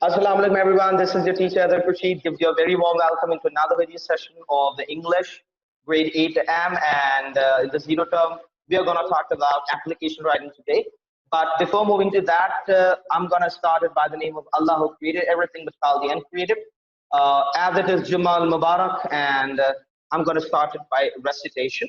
Assalamu alaikum everyone, this is your teacher Azhar Khurshid, gives you a very warm welcome into another video session of the English grade 8M, and in the zero term we are going to talk about application writing today. But before moving to that, I'm going to start it by the name of Allah who created everything but called the uncreated. As it is Jumal Mubarak, and I'm going to start it by recitation.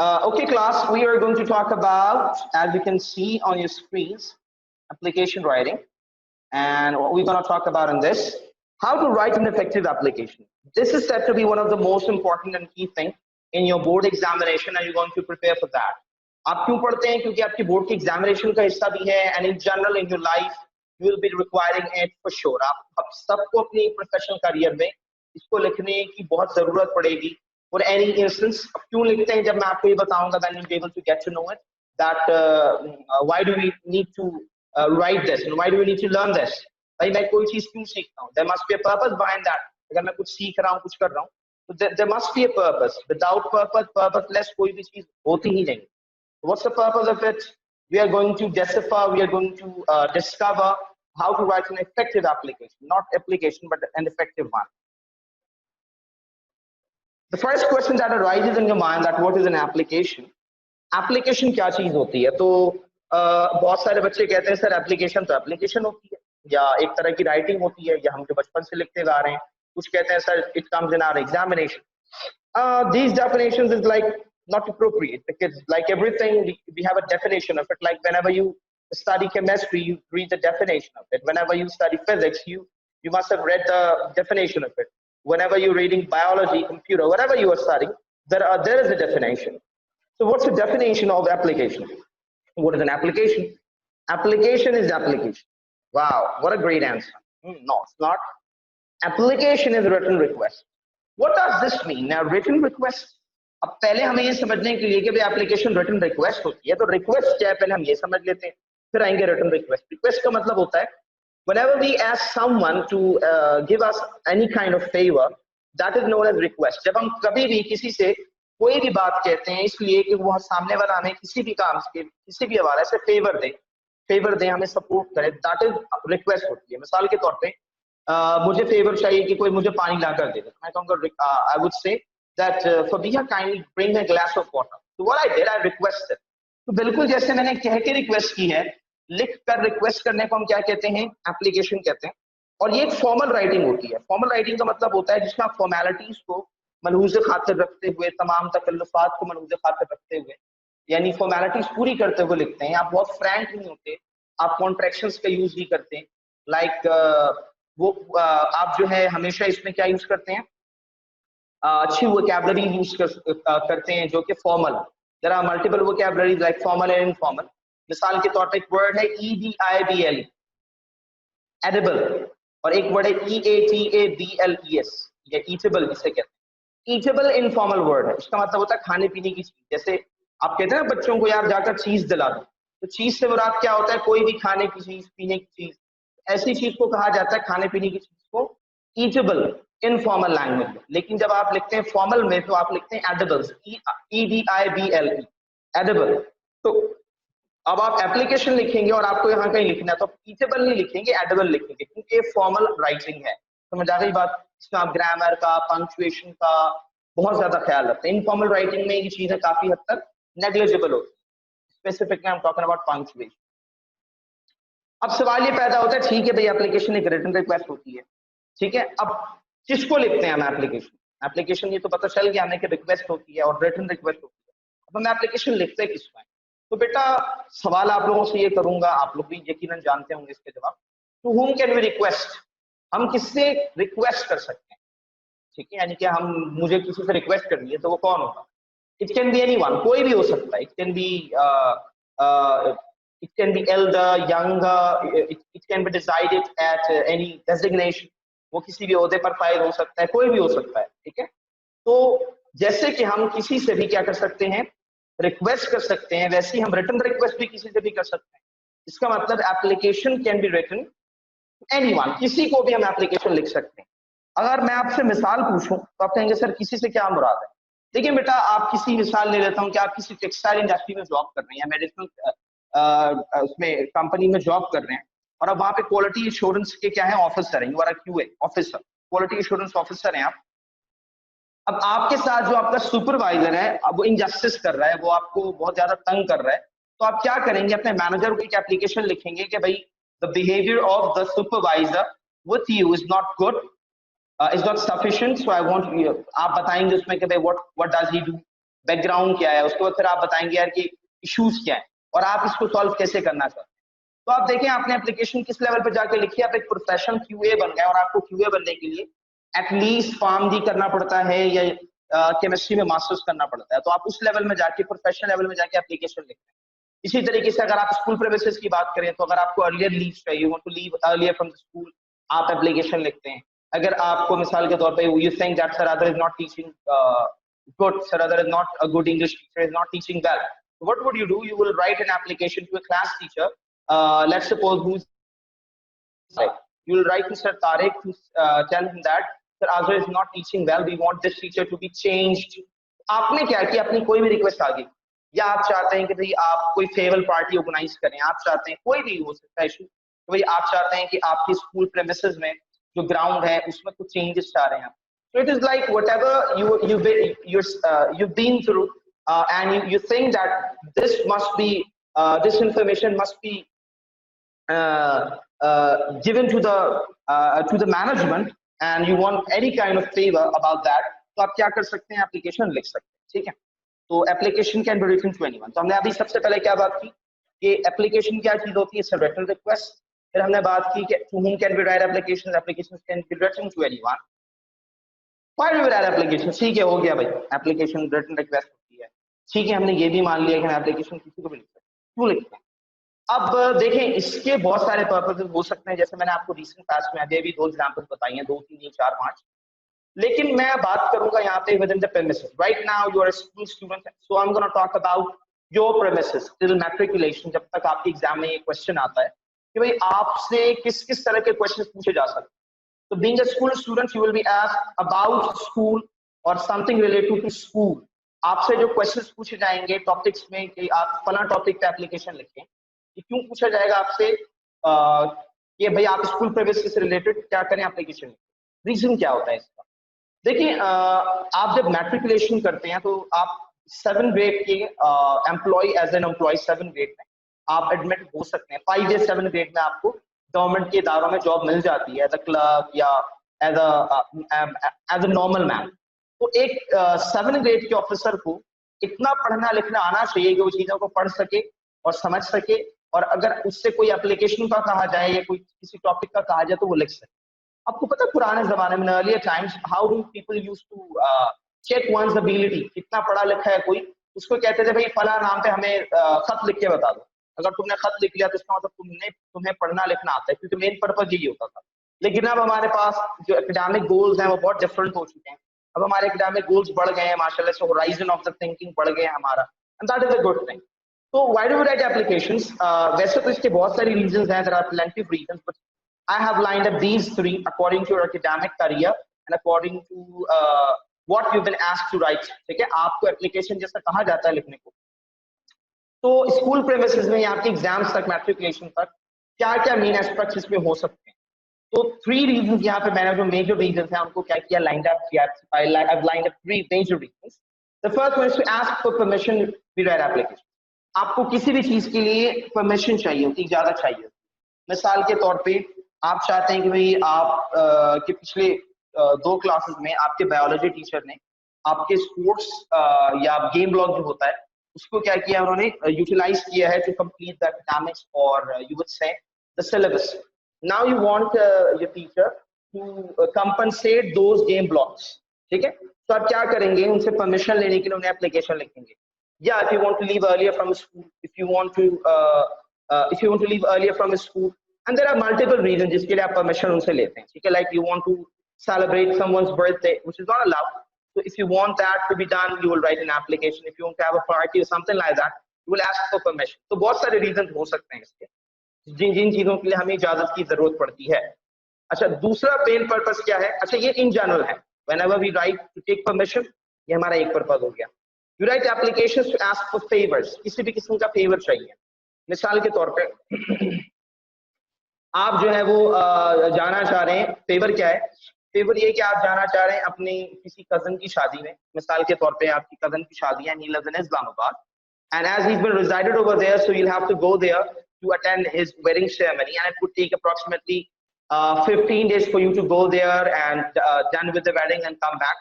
Okay class, we are going to talk about, as you can see on your screens, application writing. And what we're going to talk about in this, how to write an effective application. This is said to be one of the most important and key things in your board examination, and you're going to prepare for that. आप क्यों पढ़ते हैं? क्योंकि आपकी board की examination का हिस्सा भी है, and in general in your life you will be requiring it for sure. आप सबको अपनी प्रोफेशनल करियर में इसको लिखने की बहुत जरूरत पड़ेगी. For any instance, क्यों लिखते हैं जब मैं आपको ये बताऊंगा, then you'll be able to get to know it. That why do we need to write this and why do we need to learn this? भाई मैं कोई चीज क्यों सीखता हूँ? There must be a purpose behind that. अगर मैं कुछ सीख रहा हूँ, कुछ कर रहा हूँ, तो there must be a purpose. Without purpose, purposeless कोई भी चीज होती ही नहीं. What's the purpose of it? We are going to decipher, we are going to discover how to write an effective application, not application, but an effective one. The first question that arises in your mind, that what is an application? Application क्या चीज होती है? तो बहुत सारे बच्चे कहते हैं सर एप्लीकेशन तो एप्लीकेशन होती है, या एक तरह की राइटिंग होती है, या हम जो बचपन से लिखते आ रहे हैं. कुछ कहते हैं sir it comes in our examination. These definitions is like not appropriate, because like everything we have a definition of it. Like whenever you study chemistry, you read the definition of it. Whenever you study physics, you must have read the definition of it. Whenever you're reading biology, computer, whatever you are studying, there is a definition. So what's the definition of application? What is an application? Application is application. Wow, what a great answer. No, it's not. Application is written request. What does this mean? Now, written request. अब पहले हमें ये समझने के लिए कि भाई application written request होती है, तो रिक्वेस्ट क्या है पहले हम ये समझ लेते हैं, फिर आएंगे रिटन रिक्वेस्ट. रिक्वेस्ट का मतलब होता है whenever we ask someone to give us any kind of favor, that is known as request. जब हम कभी भी किसी से कोई भी बात कहते हैं इसलिए कि वो सामने वाला हमें किसी भी काम के किसी भी हवाले से फेवर दे, हमें सपोर्ट करे, दैट इज रिक्वेस्ट होती है. मिसाल के तौर पे मुझे फेवर चाहिए कि कोई मुझे पानी ला कर दे, मैं कहूँगा I would say that Fabiha kindly bring a glass of water. तो what I did, I requested. तो बिल्कुल जैसे मैंने कह के रिक्वेस्ट की है, लिख कर रिक्वेस्ट करने को हम क्या कहते हैं? एप्लीकेशन कहते हैं. और ये एक फॉर्मल राइटिंग होती है. फॉर्मल राइटिंग का मतलब होता है जिसमें आप फॉर्मेलिटीज को मलहूज़ खातिर रखते हुए, तमाम तकल्लुफ़ात को मलहूज़ खातिर रखते हुए, यानी फॉर्मेलिटीज पूरी करते हुए लिखते हैं. आप बहुत फ्रैंक नहीं होते, आप कॉन्ट्रैक्शंस का यूज नहीं करते. लाइक आप जो है हमेशा इसमें क्या यूज करते हैं? अच्छी वोकैबुलरी यूज करते हैं जो कि formal. There are multiple vocabularies like formal and informal. मिसाल के तौर पे एक वर्ड है EDIBL, एडिबल, और एक वर्ड है EATABLES, या ईटेबल जिसे कहते हैं. ईटेबल इनफॉर्मल वर्ड है. इसका मतलब होता है खाने पीने की चीज. जैसे आप कहते हैं ना बच्चों को यार जाकर चीज दिला दो, तो चीज से मुराद क्या होता है? कोई भी खाने की चीज, पीने की चीज, ऐसी चीज को कहा जाता है खाने पीने की चीज को ईटेबल इनफॉर्मल लैंग्वेज में. लेकिन जब आप लिखते हैं फॉर्मल में तो आप लिखते हैं एडिबल्स, EDIBLE, एडिबल. तो अब आप एप्लीकेशन लिखेंगे और आपको यहाँ कहीं लिखना है तो ईटेबल नहीं लिखेंगे, एडिबल लिखेंगे, क्योंकि ये फॉर्मल राइटिंग है. समझ आ गई बात? इसमें आप ग्रामर का, पंक्चुएशन का बहुत ज्यादा ख्याल रखते हैं. इनफॉर्मल राइटिंग में ये चीजें काफी हद तक नेग्लिजिबल होती है. Specifically I am talking about punctuation. अब सवाल ये पैदा होता है, ठीक है भाई एप्लीकेशन एक रिटन रिक्वेस्ट होती है, ठीक है, अब किसको लिखते हैं हम एप्लीकेशन? एप्लीकेशन ये तो पता चल गया हमें कि रिक्वेस्ट होती है और रिटन रिक्वेस्ट होती है. अब हम एप्लीकेशन लिखते हैं किसको है? तो बेटा सवाल आप लोगों से ये करूंगा, आप लोग भी यकीनन जानते होंगे इसके जवाब. To whom can we request? हम किससे रिक्वेस्ट कर सकते हैं? ठीक है, यानी कि हम मुझे किसी से रिक्वेस्ट करनी है तो वो कौन होगा? इट कैन बी एनीवन, कोई भी हो सकता है. It can be Elder, younger, it can be decided at any designation. वो किसी भी ओहदे पर फाइल हो सकता है, कोई भी हो सकता है. ठीक है, तो जैसे कि हम किसी से भी क्या कर सकते हैं? रिक्वेस्ट कर सकते हैं, वैसे ही हम रिटन रिक्वेस्ट भी किसी से भी कर सकते हैं। इसका मतलब application can be written anyone, किसी को भी हम एप्लीकेशन लिख सकते हैं। अगर मैं आपसे मिसाल पूछूं तो आप कहेंगे सर किसी से क्या मुराद है? देखिए बेटा, आप किसी मिसाल ले लेता हूं कि आप किसी टेक्सटाइल इंडस्ट्री में जॉब कर रहे हैं या मेडिसिनल उसमें कंपनी में जॉब कर रहे हैं और अब वहां पे क्वालिटी इंश्योरेंस के क्या है ऑफिसर हैं, you are a QA officer, quality insurance officer हैं आप। अब आपके साथ जो आपका सुपरवाइजर है, अब वो इनजस्टिस कर रहा है, वो आपको बहुत ज्यादा तंग कर रहा है, तो आप क्या करेंगे? अपने मैनेजर को एक एप्लीकेशन लिखेंगे कि भाई the behaviour of the supervisor with you is not good, is not sufficient, so I want, आप बताएंगे उसमें कि भाई what does he do, background क्या है, उसके बाद फिर आप बताएंगे यार कि इश्यूज क्या है और आप इसको सॉल्व कैसे करना चाहते हैं। तो आप देखें आपने एप्लीकेशन किस लेवल पे जाके लिखी है, आप एक प्रोफेशनल क्यूए बन गए और आपको क्यूए बनने के लिए एटलीस्ट फार्म डी करना पड़ता है या केमिस्ट्री में मास्टर्स करना पड़ता है, तो आप उस लेवल में जाके प्रोफेशनल लेवल में जाके एप्लीकेशन लिखते हैं। इसी तरीके से अगर आप स्कूल प्रेमिसेस की बात करें तो अगर आपको अर्लियर लीव चाहिए, you want to leave earlier from the school, आप एप्लीकेशन लिखते हैं। अगर आपको मिसाल के तौर पे you think that sir other is not teaching good, sir other is not a good English teacher, is not teaching well, what would you do? You will write an application to a class teacher, let's suppose who's, you will write to Sir Tariq to tell him that Sir Azhar is not teaching well, we want this teacher to be changed. आपने क्या किया? अपनी कोई भी request आ गई, या आप चाहते हैं कि भाई आप कोई फेयरवेल पार्टी ऑर्गेनाइज करें, आप चाहते हैं कोई भी हो सकता है इशू, तो भाई आप चाहते हैं कि आपके स्कूल प्रेमिसेस में जो ग्राउंड है उसमें कुछ चेंजेस चाह रहे हैं आप। So it is like whatever you've been through, and you think that this must be this information must be given to the management, and you want any kind of favor about that, तो आप क्या कर सकते हैं? Application लिख सकते हैं, ठीक है। तो application can be written to anyone. तो हमने अभी सबसे पहले क्या बात की कि एप्लीकेशन क्या चीज होती है? It's a written request. फिर हमने बात की कि to whom can be write applications, applications can be written to anyone. Why do we write applications? ठीक है, हो गया भाई, एप्लीकेशन रिटन रिक्वेस्ट होती है, ठीक है, हमने ये भी मान लिया कि हम एप्लीकेशन किसी को भी लिख सकते हैं। क्यों लिखते हैं? अब देखें, इसके बहुत सारे पर्पसेस हो सकते हैं, जैसे मैंने आपको रिसेंट पास्ट में अभी भी 2 एग्जांपल्स बताई हैं, 2 3 4 5, लेकिन मैं बात करूंगा यहाँ पे within the premises. Right now you are a school student, so I am gonna talk about your premises till matriculation, जब तक आपके एग्जाम में ये क्वेश्चन आता है कि भाई आपसे किस किस तरह के क्वेश्चन पूछे जा सकते हैं। तो being a school student you will be asked about school और समथिंग रिलेटेड टू स्कूल। आपसे जो क्वेश्चंस पूछे जाएंगे टॉपिक्स में कि आप फला टॉपिक पे एप्लीकेशन लिखें, ये क्यों पूछा जाएगा आपसे कि भाई आप स्कूल प्रेमिसेस से रिलेटेड क्या करें एप्लीकेशन लिखें, रीजन क्या होता है इसका? देखिए, आप जब मैट्रिकुलेशन करते हैं तो आप 7 ग्रेड के employ as an employ 7 grade में आप एडमिट हो सकते हैं। 5 या 7 ग्रेड में आपको गवर्नमेंट के इदारों में जॉब मिल जाती है एज अ क्लर्क या एज अ नॉर्मल मैन। तो एक 7 ग्रेड के ऑफिसर को इतना पढ़ना लिखना आना चाहिए कि वो चीजों को पढ़ सके और समझ सके, और अगर उससे कोई एप्लीकेशन का कहा जाए या कोई किसी टॉपिक का कहा जाए तो वो लिख सके। आपको पता है पुराने जमाने में, earlier times, how do people use to check one's ability, कितना पढ़ा लिखा है कोई, उसको कहते थे भाई फला नाम पे हमें खत लिख के बता दो। अगर तुमने खत लिख लिया तो इसका मतलब तुम्हें पढ़ना लिखना आता है, क्योंकि मेन पर्पज यही होता था। लेकिन अब हमारे पास जो एकेडमिक गोल्स हैं वो बहुत डिफरेंट हो चुके हैं। अब हमारे एकेडमिक गोल्स बढ़ गए हैं माशाल्लाह से, होराइजन ऑफ द थिंकिंग बढ़ गए हैं हमारा, and that is a good thing. तो why do we write applications? वैसे तो इसके बहुत सारी रीजंस हैं, there are plenty of reasons, but I have lined up these 3 according to your academic career and according to what you've been asked to write. ठीक है, आपको application जैसा कहा जाता है लिखने को। तो स्कूल प्रेमिसेस में आपके एग्जाम्स तक, मैट्रिकुलेशन तक क्या क्या मेन एस्पेक्ट्स इसमें हो सकते हैं? तो 3 रीजंस यहाँ पे मैंने जो मेजर रीजंस हैं उनको क्या किया, लाइंड अप किया। I've lined up 3 major reasons. The first one is to ask for permission to write application. आपको किसी भी चीज के लिए परमिशन चाहिए होती, इजाजत चाहिए। मिसाल के तौर पे आप चाहते हैं कि भाई आप के पिछले 2 क्लासेस में आपके बायोलॉजी टीचर ने आपके स्पोर्ट्स या गेम ब्लॉक जो होता है उसको क्या किया, उन्होंने यूटिलाइज किया है टू कंप्लीट द एकेडमिक्स और you would say the syllabus. Now you want your teacher to compensate those game blocks, ठीक है। तो आप क्या करेंगे, उनसे परमिशन लेने के लिए उन्हें एप्लीकेशन लिखेंगे। या if you want to leave earlier from school, if you want to leave earlier from school, and there are multiple reasons जिसके लिए आप परमिशन उनसे लेते हैं, ठीक है। Like you want to celebrate someone's birthday, which is not allowed, So if you want that to be done, you will write an application. If you want to have a party or something like that, you will ask for permission. तो बहुत सारे reason हो सकते हैं इसके, जिन जिन चीजों के लिए हमें इजाजत की जरूरत पड़ती है। अच्छा, दूसरा मेन पर्पस क्या है? अच्छा, ये इन जनरल है, whenever we write to take permission, ये हमारा एक पर्पस हो गया। You write applications to ask for favors, किसी भी किस्म का फेवर चाहिए। मिसाल के तौर पे आप जो है वो जाना चाह रहे हैं, फेवर क्या है? फेवर ये कि आप जाना चाह रहे हैं अपनी किसी कजन की शादी में, मिसाल के तौर पे आपकी कजन की शादी है, he lives in Islamabad, and as he's been resided over there, so you'll have to go there to attend his wedding ceremony, and it would take approximately 15 days for you to go there and done with the wedding and come back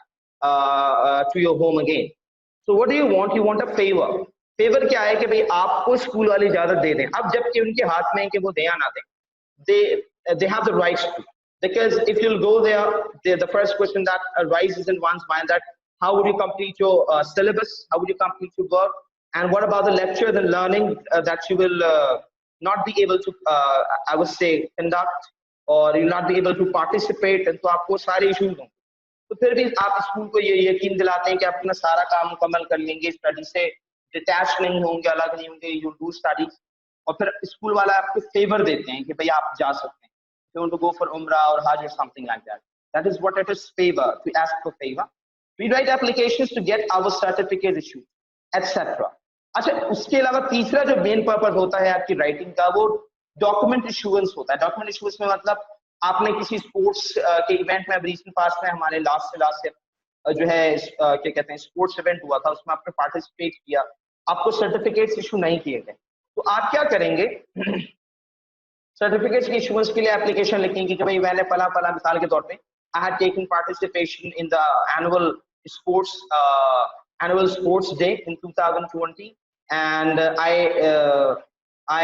to your home again. So what do you want? You want a favor. Favour क्या है कि भाई आपको school वाले इजाजत दे दें, अब जबकि उनके हाथ में है कि वो दें या ना दें, they have the rights to, because if you'll go there, the first question that arises in one's mind that how would you complete your syllabus, how would you complete your work, and what about the lectures and learning that you will not be able to I would say conduct, or you'll not be able to participate, and तो आपको सारे issues होंगे। तो फिर भी आप school को ये यकीन दिलाते हैं कि आप अपना सारा काम मुकम्मल कर लेंगे, स्टडी से डिटैच नहीं होंगे, अलग नहीं होंगे, यू डू स्टडीज, और फिर स्कूल वाला आपको फेवर देते हैं कि भाई आप जा सकते हैं, you want to go for umrah or hajj or something like that. That is what it is, favor, to ask for favor. We write applications to get our certificates issued, etc. अच्छा, उसके अलावा तीसरा जो main purpose होता है आपकी writing का, वो डॉक्यूमेंट इशुएंस होता है। डॉक्यूमेंट इशुएंस में मतलब आपने किसी स्पोर्ट्स के इवेंट में, रिसेंट पास्ट में हमारे लास्ट जो है क्या कहते हैं स्पोर्ट्स इवेंट हुआ था, उसमें आपने पार्टिसिपेट किया, आपको सर्टिफिकेट्स इशू नहीं किए गए, तो आप क्या करेंगे? सर्टिफिकेट्स के इशुएंस के लिए एप्लीकेशन लिखेंगे कि भाई मैंने फला फला, मिसाल के तौर पे I had taken participation in the annual sports day in 2020, and I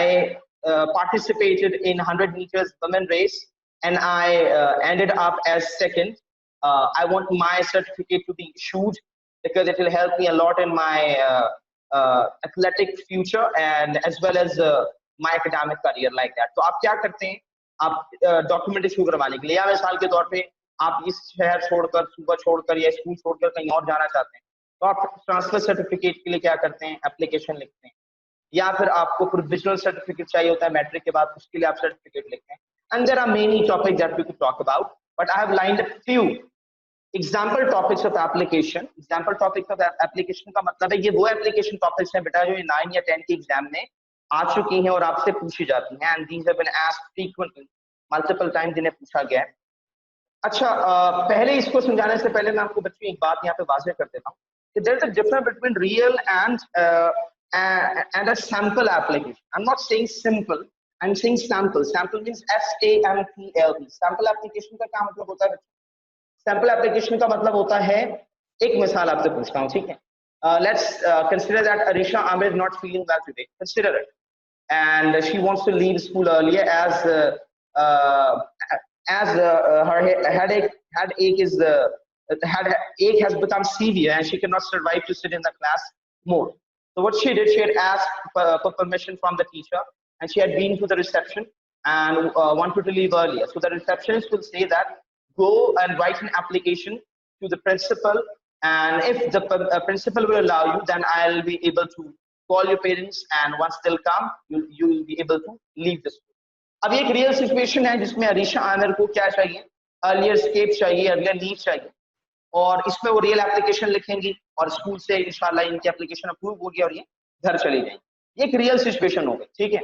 participated in 100 meters women race, and I ended up as second. I want my certificate to be issued because it will help me a lot in my athletic future and as well as my academic career like that. तो आप क्या करते हैं? आप document issue करवाने के लिए, या मिसाल के तौर पे आप इस शहर छोड़कर, सूबा छोड़कर या स्कूल छोड़कर कहीं और जाना चाहते हैं, तो आप ट्रांसफर सर्टिफिकेट के लिए क्या करते हैं? एप्लीकेशन लिखते हैं। या फिर आपको प्रोविजनल सर्टिफिकेट चाहिए होता है मैट्रिक के बाद, उसके लिए आप सर्टिफिकेट लिखते हैं। And there are many topic that we could talk about, but I have lined a few example topics of application. Example topics of application का मतलब है ये वो एप्लीकेशन टॉपिक्स हैं बेटा जो 9 या 10 के एग्जाम में आ चुकी हैं और आपसे पूछी जाती हैं, and these have been asked frequently, multiple time जिन्हें पूछा गया है। अच्छा, पहले इसको समझाने से पहले मैं आपको बच्चों एक बात यहाँ पे वाज़ेह कर देता हूँ कि there is a difference between real and a sample application. I'm not saying simple, I'm saying sample. Sample means SAMPLE. Sample application का क्या मतलब होता है? Sample application का मतलब होता है, एक मिसाल आपसे पूछता हूँ, ठीक है? Let's consider that Arisha Amir is not feeling well today. Consider it, and she wants to leave school earlier as her headache has become severe and she cannot survive to sit in the class more. So what she did, she had asked for permission from the teacher, and she had been to the reception and wanted to leave earlier. So the receptionist will say that go and write an application to the principal, and if the principal will allow you, then I'll be able to call your parents, and once they'll come, you'll be able to leave the school. अब एक real situation है जिसमें अरीशा आमिर को क्या चाहिए? Earlier escape चाहिए, earlier leave चाहिए, और इसमें वो रियल एप्लीकेशन लिखेंगी और स्कूल से इंशाल्लाह इनकी एप्लीकेशन अप्रूव होगी और ये घर चली जाएंगी। ये एक रियल सिचुएशन हो गई, ठीक है?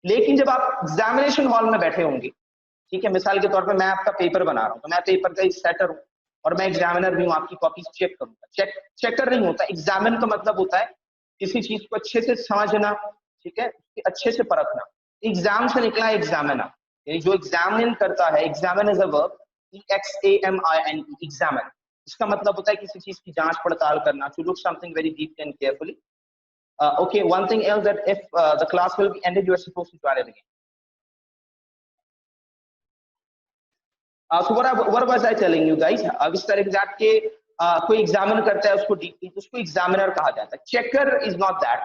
लेकिन जब आप एग्जामिनेशन हॉल में बैठे होंगे, ठीक है, मिसाल के तौर पे मैं आपका पेपर बना रहा हूँ, तो मैं पेपर का सेटर हूँ और मैं एग्जामिनर भी हूँ, आपकी कॉपीज चेक करूंगा। चेकर नहीं होता, एग्जामिन का मतलब होता है किसी चीज को अच्छे से समझना, ठीक है, अच्छे से परखना। एग्जाम से निकला एग्जामिनर, यानी जो एग्जामिन करता है, examine is a verb, EXAMIN, examine. इसका मतलब होता है किसी चीज की जांच पड़ताल करना, to look something very deeply and carefully. Okay, one thing else, that if the class will be ended, you are supposed to join it again. So what was I telling you guys? अब इस तरह exam के कोई examine करता है उसको deeply, तो उसको एग्जामिनर कहा जाता है। Checker is not that.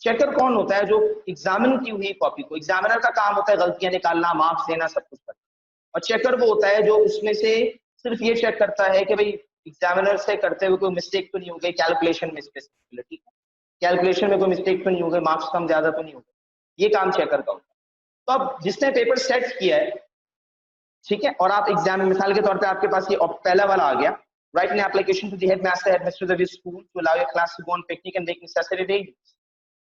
Checker कौन होता है? जो एग्जामिन की हुई कॉपी को, एग्जामिनर का काम होता है गलतियां निकालना, मार्क्स देना, सब कुछ करना, और चेकर वो होता है जो उसमें से सिर्फ ये चेक करता है कि भाई एग्जामिनर से करते हुए कोई मिस्टेक तो नहीं हो गई कैलकुलेशन में स्पेसिफिकली, ठीक है, कैलकुलेशन में कोई मिस्टेक तो नहीं हो गई, मार्क्स कम ज्यादा तो नहीं हो गए, ये काम चेकर का होता है। तो अब जिसने पेपर सेट किया है, ठीक है, और आप एग्जाम में मिसाल के तौर पे आपके पास ये पहला वाला आ गया, write an application to the headmaster headmistress of your school to allow your class to go on picnic and make necessary arrangements,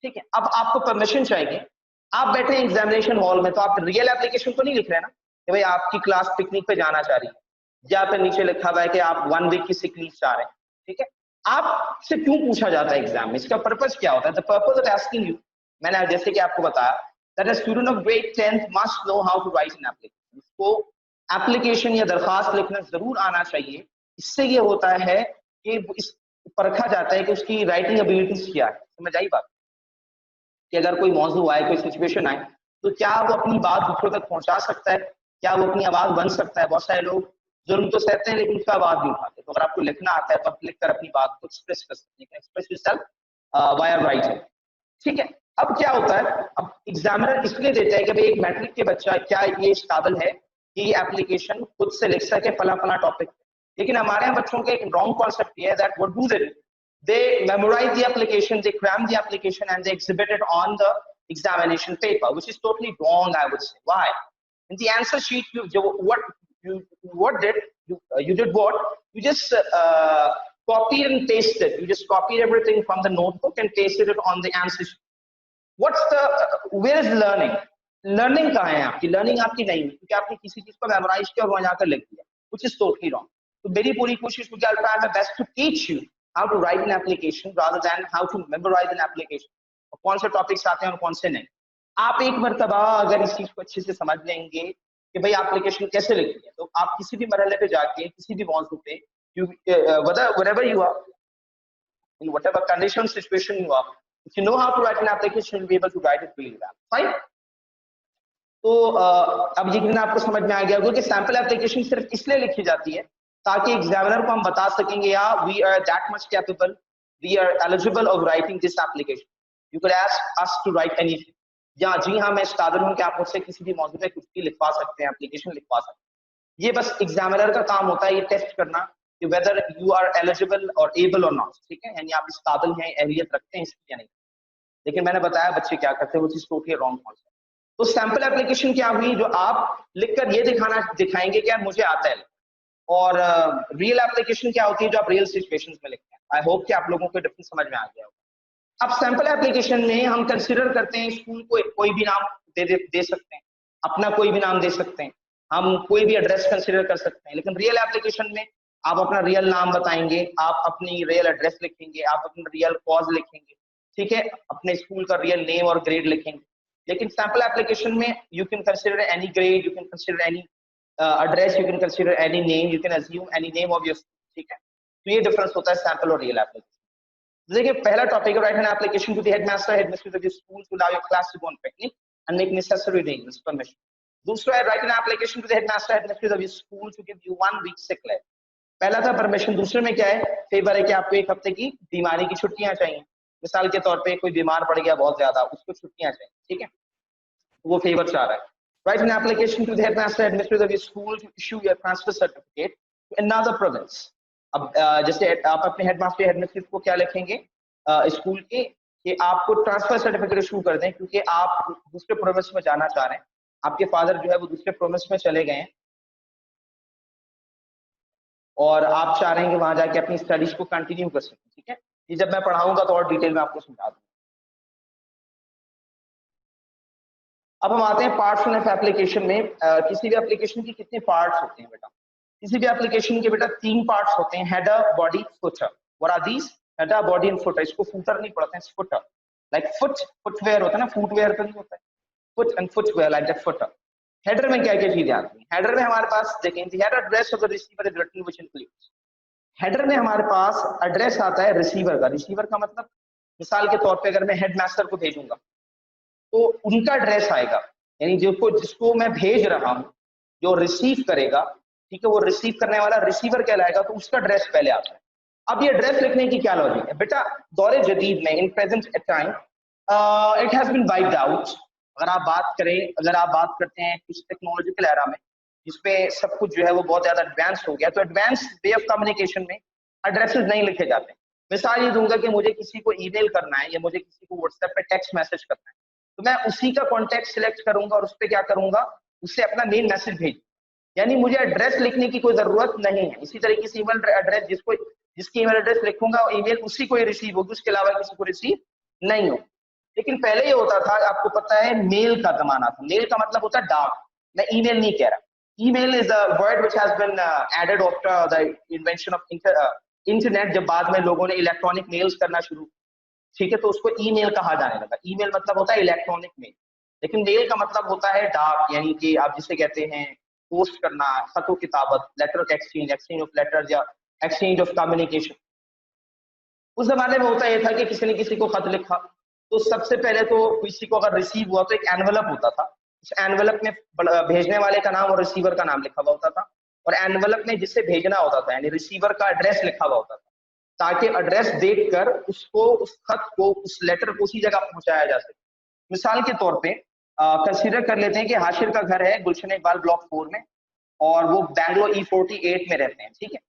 ठीक है। अब आपको परमिशन चाहिए, आप बैठे हैं एग्जामिनेशन हॉल में, तो आप रियल एप्लीकेशन तो नहीं लिख रहे हैं ना कि भाई आपकी क्लास पिकनिक पे जाना चाह रही है, या फिर नीचे लिखा हुआ है कि आप 1 वीक की सिक लीव चाह रहे हैं, ठीक है। आपसे क्यों पूछा जाता है एग्जाम में, इसका पर्पस क्या होता है? The purpose of asking you, मैंने जैसे कि आपको बताया that a student of grade 10th must know how to write an application, उसको एप्लीकेशन या दरखास्त लिखना जरूर आना चाहिए। इससे ये होता है कि इस परखा जाता है कि उसकी राइटिंग एबिलिटीज क्या है। समझ आई बात कि अगर कोई मौजू आए, कोई सिचुएशन आए, तो क्या वो अपनी बात दूसरों तक पहुंचा सकता है, क्या वो अपनी आवाज बन सकता है। बहुत सारे लोग जुर्म तो सहते हैं लेकिन उसका आवाज नहीं उठाते, तो अगर आपको लिखना आता है तो आप लिखकर अपनी बात को एक्सप्रेस कर सकते हैं, एक्सप्रेस योरसेल्फ वाया राइटिंग, ठीक है। अब क्या होता है, अब एग्जामिनर इसलिए देता है कि भाई एक मैट्रिक के बच्चा क्या ये इस काबिल है कि ये एप्लीकेशन खुद से लिख सके फला फला टॉपिक, लेकिन हमारे यहाँ बच्चों के एक रॉन्ग कॉन्सेप्ट ये है that what do they memorize the application, they cram the application, and they exhibit it on the examination paper, which is totally wrong, I would say. Why? In the answer sheet, you did what? You just copied and pasted. You just copied everything from the notebook and pasted it on the answer sheet. What's the where is learning? Learning कहाँ है आपकी? Learning आपकी नहीं है क्योंकि आपने किसी चीज को memorize किया और वहां जाकर लिख दिया, which is totally wrong. तो मेरी पूरी कोशिश होगी, I'll try my best to teach you how to write an application rather than how to memorize an application. और कौन से टॉपिक्स आते हैं और कौन से नहीं। आप एक मरतबा अगर इस चीज को अच्छे से समझ लेंगे कि भाई एप्लीकेशन कैसे लिखनी है, तो आप किसी भी मरहले पे जाके किसी भी मौजू पे wherever you are, in whatever condition situation you are, if you know how to write an application, you'll be able to write it really well. Fine. तो अब यकीन आपको समझ में आ गया होगा कि सैंपल एप्लीकेशन सिर्फ इसलिए लिखी जाती है ताकि एग्जामिनर को हम बता सकेंगे या we are that much capable, we are eligible of writing this application, you can ask us to write anything, या जी हाँ मैं इस काबिल हूँ कि आप मुझसे किसी भी मौजू पे कुछ भी लिखवा सकते हैं, एप्लीकेशन लिखवा सकते हैं। ये बस एग्जामिनर का काम होता है ये टेस्ट करना कि वेदर यू आर एलिजिबल और एबल और नॉट, ठीक है, यानी आप इस काबिल हैं, एहलियत रखते हैं इसकी या नहीं। लेकिन मैंने बताया बच्चे क्या करते हैं, वो चीज टोटली रॉन्ग कॉन्सेप्ट। तो सैंपल एप्लीकेशन क्या हुई, जो आप लिखकर ये दिखाएंगे कि यार मुझे आता है, और रियल एप्लीकेशन क्या होती है जो आप रियल सिचुएशंस में लिखते हैं। आई होप कि आप लोगों को डिफरेंस समझ में आ गया होगा। अब सैंपल एप्लीकेशन में हम कंसीडर करते हैं स्कूल को कोई भी नाम दे सकते हैं, अपना कोई भी नाम दे सकते हैं, हम कोई भी एड्रेस कंसीडर कर सकते हैं। लेकिन रियल एप्लीकेशन में आप अपना रियल नाम बताएंगे, आप अपनी रियल एड्रेस लिखेंगे, आप अपना रियल कॉज लिखेंगे, ठीक है, अपने स्कूल का रियल नेम और ग्रेड लिखेंगे। लेकिन सैंपल एप्लीकेशन में you can consider any grade, you can consider any address, you can consider any name, you can assume any name of your school, ठीक है। तो ये डिफरेंस होता है सैंपल और रियल एप्लीकेशन। देखिए पहला टॉपिक है write an application to the headmaster headmistress of the school to allow your class to go on picnic and make necessary arrangements permission. दूसरा है write an application to the headmaster headmistress of your school to give you 1 week sick leave. पहला था permission, दूसरे में क्या है, favour है कि आपको 1 हफ्ते की बीमारी की छुट्टियां चाहिए। मिसाल के तौर पे कोई बीमार पड़ गया बहुत ज्यादा, उसको छुट्टियां चाहिए, ठीक है, वो फेवर चाह रहा है। Write an application to the headmaster administrator of your school to issue your transfer certificate to another province. अब जैसे आप अपने हेडमास्टर हेडमिस्ट्रेस को क्या लिखेंगे स्कूल के कि आपको ट्रांसफर सर्टिफिकेट इशू कर दें क्योंकि आप दूसरे प्रोविंस में जाना चाह रहे हैं, आपके फादर जो है वो दूसरे प्रोविंस में चले गए हैं और आप चाह रहे हैं कि वहां जाके अपनी स्टडीज को कंटिन्यू कर सकें, ठीक है। ये जब मैं पढ़ाऊंगा तो और डिटेल में आपको समझा दूंगा। अब हम आते हैं पार्ट्स ऑफ एप्लीकेशन में। किसी भी एप्लीकेशन की कितने पार्ट्स होते हैं बेटा? किसी भी एप्लीकेशन के बेटा 3 पार्ट्स होते हैं, header, body, footer. What are these? Header, body and footer. इसको फुटर नहीं पढ़ते हैं, फुटर। लाइक फुटवेयर होता है ना, फुटवेयर तो नहीं होता है, foot and footwear like that footer. Header में क्या क्या चीजें आती हैं? हेडर में हमारे पास देखें, the header address of the receiver is written which includes. Header में हमारे पास एड्रेस आता है रिसीवर का। रिसीवर का मतलब मिसाल के तौर पे अगर मैं हेडमास्टर को भेजूंगा तो उनका एड्रेस आएगा, यानी जिसको मैं भेज रहा हूं, जो रिसीव करेगा, ठीक है, वो रिसीव करने वाला रिसीवर कहलाएगा, तो उसका एड्रेस पहले आता है। अब ये एड्रेस लिखने की क्या लॉजिक है बेटा? दौरे जदीद में, in present time, it has been wiped out. अगर आप बात करते हैं इस टेक्नोलॉजिकल एरा में जिसपे सब कुछ जो है वो बहुत ज्यादा एडवांस हो गया, तो एडवांस वे ऑफ कम्युनिकेशन में एड्रेसेस नहीं लिखे जाते। मिसाल ये दूंगा कि मुझे किसी को ईमेल करना है या मुझे किसी को व्हाट्सएप पे टेक्स्ट मैसेज करना है, तो मैं उसी का कॉन्टेक्ट सिलेक्ट करूंगा और उस पर क्या करूंगा, उससे अपना मेन मैसेज भेज, यानी मुझे एड्रेस लिखने की कोई जरूरत नहीं है। इसी तरीके से ईमेल एड्रेस जिसकी ईमेल एड्रेस लिखूंगा ईमेल उसी को ही रिसीव होगी, उसके अलावा किसी को रिसीव नहीं हो। लेकिन पहले ये होता था, आपको पता है मेल का जमाना था। मेल का मतलब होता है डाक, मैं ईमेल नहीं कह रहा। Email is a word which has been added after the invention of internet. जब बाद में लोगों ने इलेक्ट्रॉनिक मेल्स करना शुरू, ठीक है, तो उसको ईमेल कहा जाने लगा। ईमेल मतलब होता है इलेक्ट्रॉनिक मेल, लेकिन मेल का मतलब होता है डाक, यानी कि आप जिसे कहते हैं पोस्ट करना, खतो किताबत, letter of exchange, exchange of letters या एक्सचेंज ऑफ कम्युनिकेशन। उस जमाने में होता यह था कि किसी ने किसी को खत लिखा, तो सबसे पहले तो किसी को अगर रिसीव हुआ तो एक एनवलप होता था, उस एनवलप में भेजने वाले का नाम और रिसीवर का नाम लिखा हुआ होता था, और एनवलप में जिसे भेजना होता था यानी रिसीवर का एड्रेस लिखा हुआ होता था, ताकि एड्रेस देखकर उसको, उस खत को, उस लेटर को उसी जगह पहुंचाया जा सके। मिसाल के तौर पे कंसीडर कर लेते हैं कि हाशिर का घर है गुलशन इकबाल ब्लॉक 4 में और वो बैंगलोर E48 में रहते हैं, ठीक है।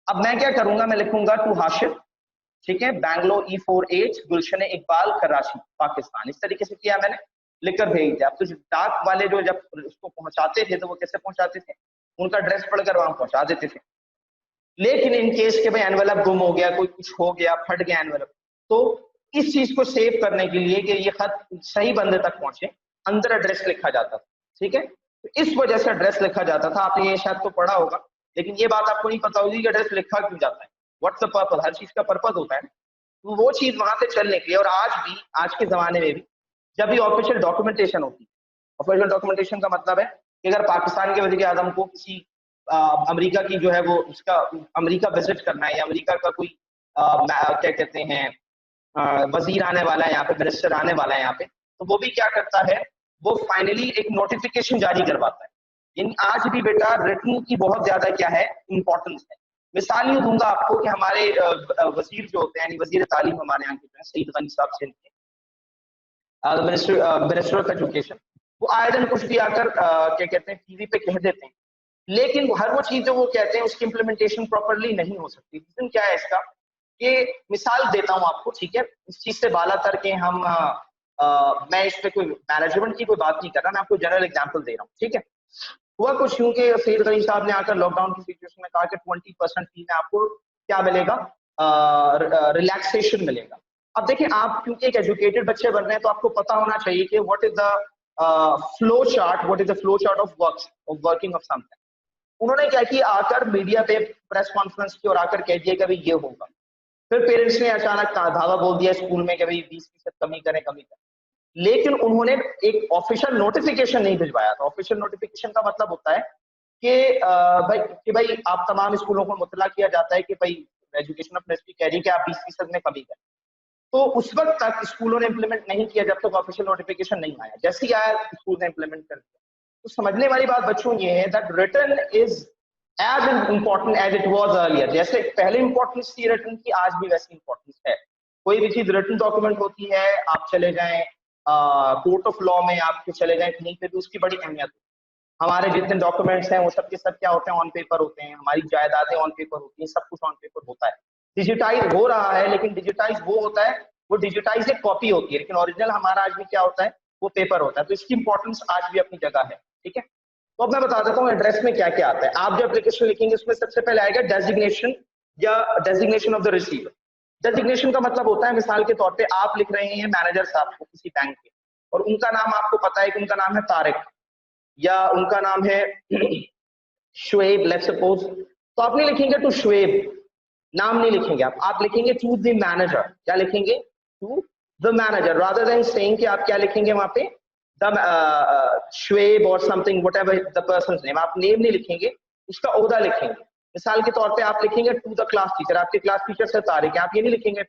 अब मैं क्या करूंगा, मैं लिखूंगा टू हाशिर, ठीक है, बैंगलोर E48 गुलशन इकबाल कराची पाकिस्तान। इस तरीके से किया मैंने, लिखकर भेज दिया। अब तो डाक वाले जो जब उसको पहुंचाते थे तो वो कैसे पहुंचाते थे, उनका एड्रेस पढ़कर वहां पहुंचा देते थे। लेकिन इन केस के भाई एनवेलप गुम हो गया, कोई कुछ हो गया, फट गया एनवेलप, तो इस चीज को सेव करने के लिए कि ये खत सही बंदे तक पहुंचे, अंदर एड्रेस लिखा जाता था, ठीक है। तो इस वजह से एड्रेस लिखा जाता था। आपने ये शायद तो पढ़ा होगा, लेकिन ये बात आपको नहीं पता होगी कि एड्रेस लिखा क्यों जाता है, व्हाट्स द पर्पस, हर चीज का पर्पस होता है। तो वो चीज वहां से चल निकली। और आज भी, आज के जमाने में भी जब भी ऑफिशियल डॉक्यूमेंटेशन होती है, ऑफिशियल डॉक्यूमेंटेशन का मतलब है कि अगर पाकिस्तान के वजीर आजम को किसी अमेरिका की जो है वो उसका अमेरिका विजिट करना है, या अमेरिका का कोई क्या कहते हैं वजीर आने वाला है यहाँ पे, मिनिस्टर आने वाला है यहाँ पे, तो वो भी क्या करता है, वो फाइनली एक नोटिफिकेशन जारी करवाता है। इन आज भी बेटा रिटन की बहुत ज्यादा क्या है इंपॉर्टेंस है। मिसाल ये दूंगा आपको कि हमारे वजीर जो होते हैं, वजीर तालीम हमारे यहाँ के सईद गनी साहब सिंध के, मिनिस्टर ऑफ एजुकेशन, वो आए दिन कुछ भी आकर क्या कहते हैं टीवी पे कह देते हैं, लेकिन हर वो चीज जो वो कहते हैं उसकी इम्प्लीमेंटेशन प्रॉपरली नहीं हो सकती। रीजन क्या है इसका, कि मिसाल देता हूं आपको, ठीक है, इस चीज से बाला तर के हम मैं इस पे कोई मैनेजमेंट की कोई बात नहीं कर रहा, मैं आपको जनरल एग्जांपल दे रहा हूँ, ठीक है। हुआ कुछ यूं कि सईद गनी साहब ने आकर लॉकडाउन की सिचुएशन में कहा कि 20% फी में आपको क्या मिलेगा, रिलैक्सेशन मिलेगा। अब देखिए, आप क्योंकि एक एजुकेटेड बच्चे बन रहे हैं तो आपको पता होना चाहिए कि what is the flow chart, what is the flow chart of working of something. उन्होंने क्या किया, आकर मीडिया पे प्रेस कॉन्फ्रेंस की और आकर कह दिया कि भाई ये होगा। फिर पेरेंट्स ने अचानक धावा बोल दिया स्कूल में कि भाई 20% कमी करें, कमी करें। लेकिन उन्होंने एक ऑफिशियल नोटिफिकेशन नहीं भिजवाया था। ऑफिशियल नोटिफिकेशन का मतलब होता है कि भाई आप तमाम स्कूलों को मुतला किया जाता है कि भाई एजुकेशन ऑफ मिनिस्ट्री कह रही है कि आप 20% में कमी करें। तो उस वक्त तक स्कूलों ने इंप्लीमेंट नहीं किया जब तक ऑफिशियल नोटिफिकेशन नहीं आया। जैसे ही आया स्कूल ने इंप्लीमेंट कर दिया। तो समझने वाली बात बच्चों ये है that written is as important as it was earlier. जैसे पहले इंपॉर्टेंस थी रिटन की, आज भी वैसी इंपॉर्टेंस है। कोई भी चीज रिटन डॉक्यूमेंट होती है, आप चले जाएं कोर्ट ऑफ लॉ में, आप चले जाएं कहीं पे भी, उसकी बड़ी अहमियत है। हमारे जितने डॉक्यूमेंट्स हैं वो सब के सब क्या होते हैं, ऑन पेपर होते हैं। हमारी जायदादें ऑन पेपर होती हैं, सब कुछ ऑन पेपर होता है। डिजिटाइज हो रहा है, लेकिन डिजिटाइज वो होता है, वो डिजिटाइज एक कॉपी होती है, लेकिन ओरिजिनल हमारा आज भी क्या होता है, वो पेपर होता है। तो इसकी इंपॉर्टेंस आज भी अपनी जगह है, ठीक है। तो अब मैं बता देता हूँ एड्रेस में क्या क्या आता है। आप जो एप्लीकेशन लिखेंगे उसमें सबसे पहले आएगा डेजिग्नेशन या designation of the receiver. Designation का मतलब होता है, मिसाल के तौर पे आप लिख रहे हैं मैनेजर साहब को किसी बैंक के, और उनका नाम आपको पता है कि उनका नाम है तारिक या उनका नाम है शुएब, लेट्स सपोज, तो आप नहीं लिखेंगे टू शुएब, नाम नहीं लिखेंगे आप लिखेंगे टू द मैनेजर। क्या लिखेंगे? To the manager, rather than saying कि आप क्या लिखेंगे वहां पे द शुएब और something whatever the person's name. आप नेम नहीं लिखेंगे, उसका ओहदा लिखेंगे। मिसाल के तौर पे आप लिखेंगे टू द क्लास टीचर, आपके क्लास टीचर से तारिक है, आप ये नहीं लिखेंगे